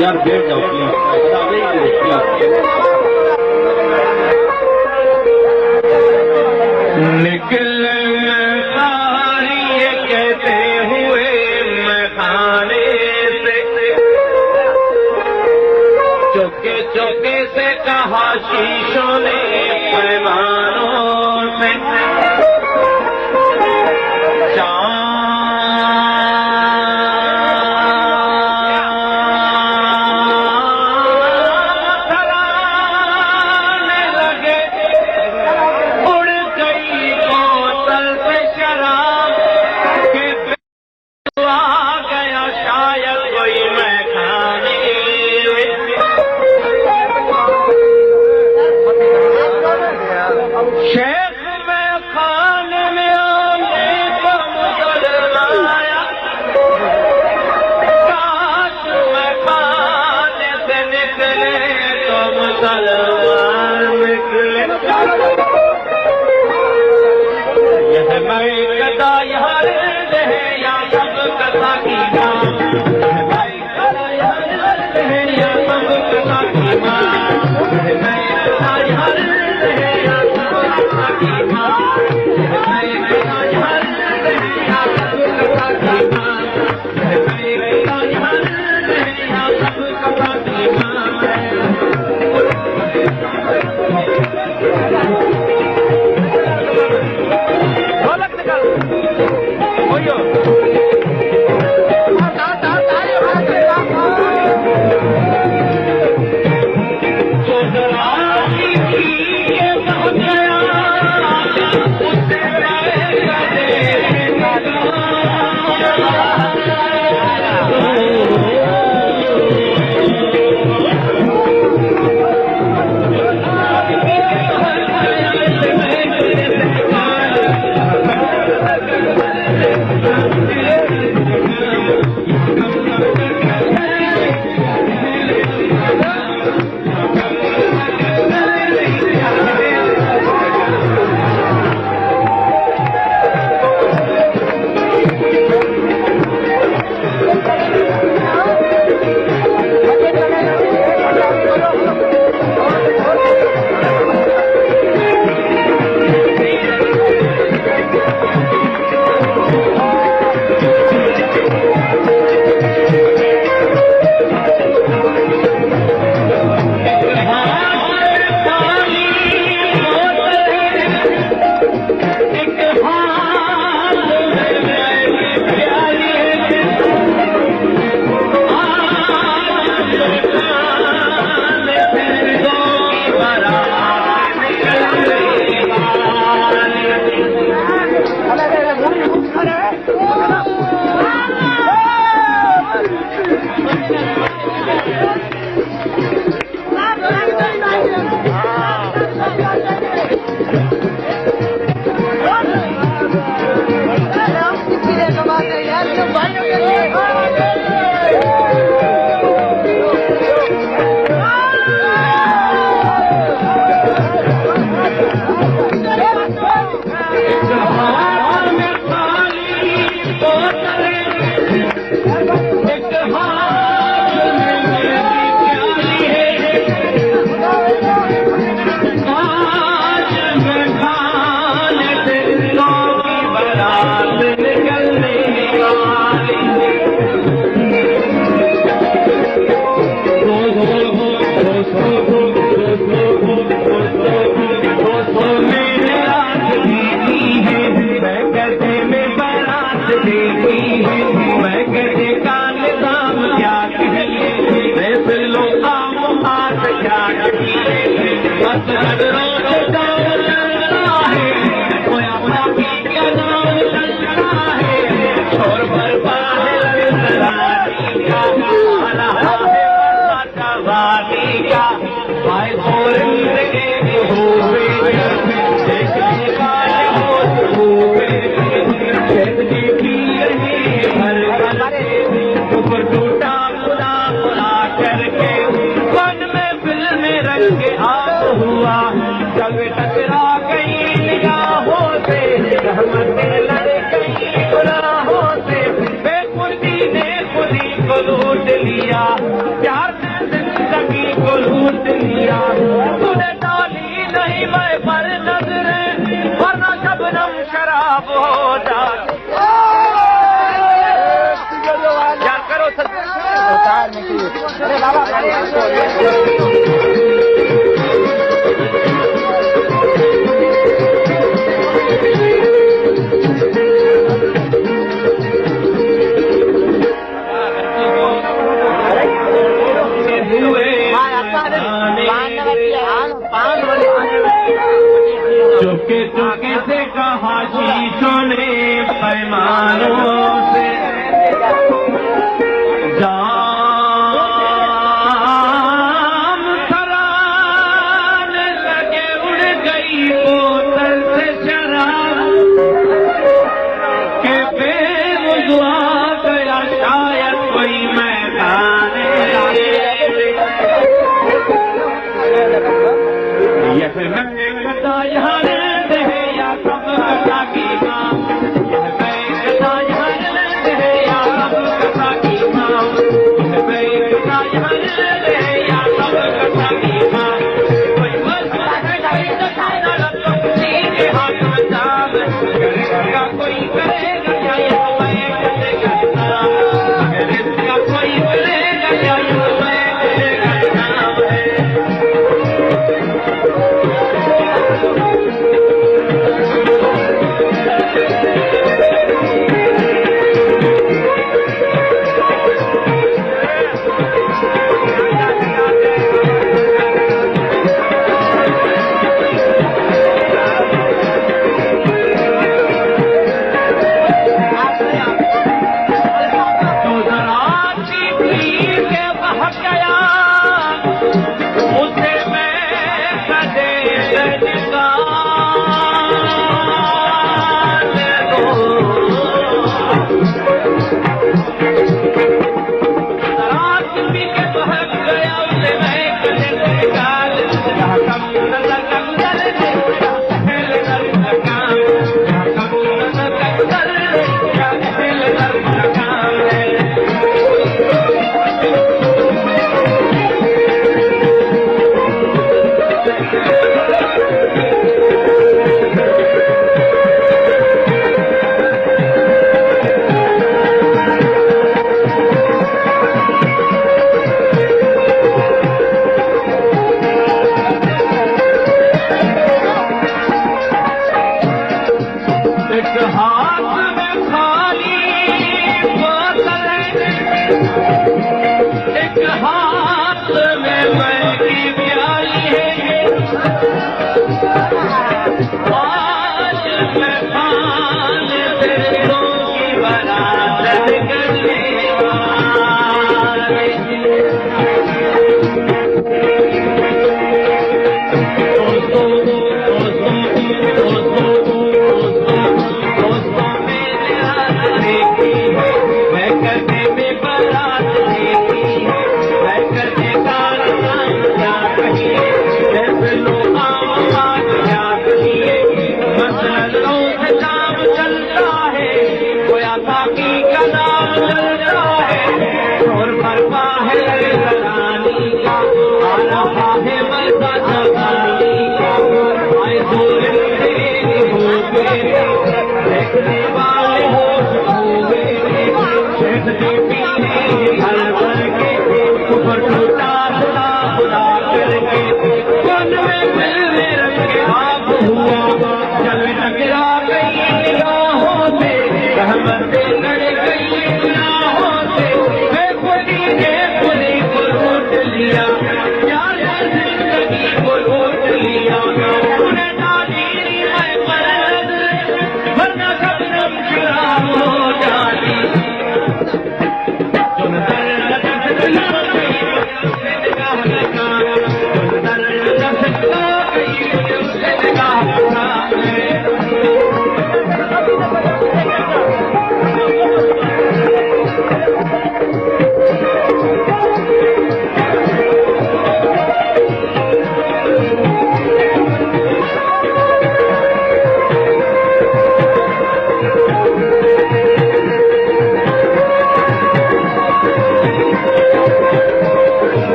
यार बैठ जाओ निकल कहते हुए मैं खाने से चौके चौके से कहा शीशों ने पैमानों से अब हो जाए। यार करो उतारने की। अरे बाबा चुपके चुपके से कहा शीशों ने पैमानों से जाम सराने लगे, उड़ गई बोतल से शराब के बेवजह गया शायद कोई मैदान। यह मैं कदा यहाँ रहते हैं या कब कदा की माँ, यह मैं कदा यहाँ रहते हैं या कब कदा की माँ, यह मैं कदा यहाँ रहते हैं या कब कदा की माँ। कोई मसला है कोई नशाना रखो सीधे हाथ में जाम करेगा, कोई करेगा या यह मैं करेगा नाम, अगर इसका कोई करेगा या यह मैं करेगा नाम है। का नाम चलता है,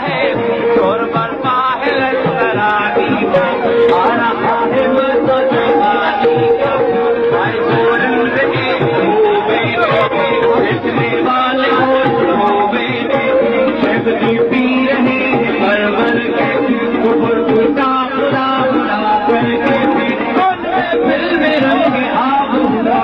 है शोर बरपा है लश्करानी का आ रहा है मज़ा जवानी का भाई जोरन लगे इतने वाले हो बेटे शक्ति पी रहे भर भर के ऊपर गुस्सा बुरा बुरा करके फिर में रंग आब हुआ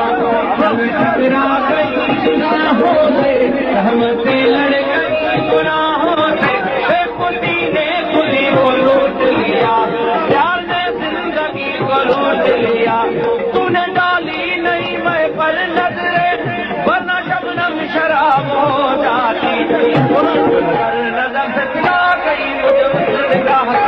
सब टकरा गई गुनाहों से रहमतें लड़ गई गुनाहों से खुदी ने खुदी को लूट लिया प्यार ने जिंदगी को लूट लिया तूने डाली नहीं मैं पर नजरे वरना शबनम शराब हो जाती नजर से क्या गई मुझे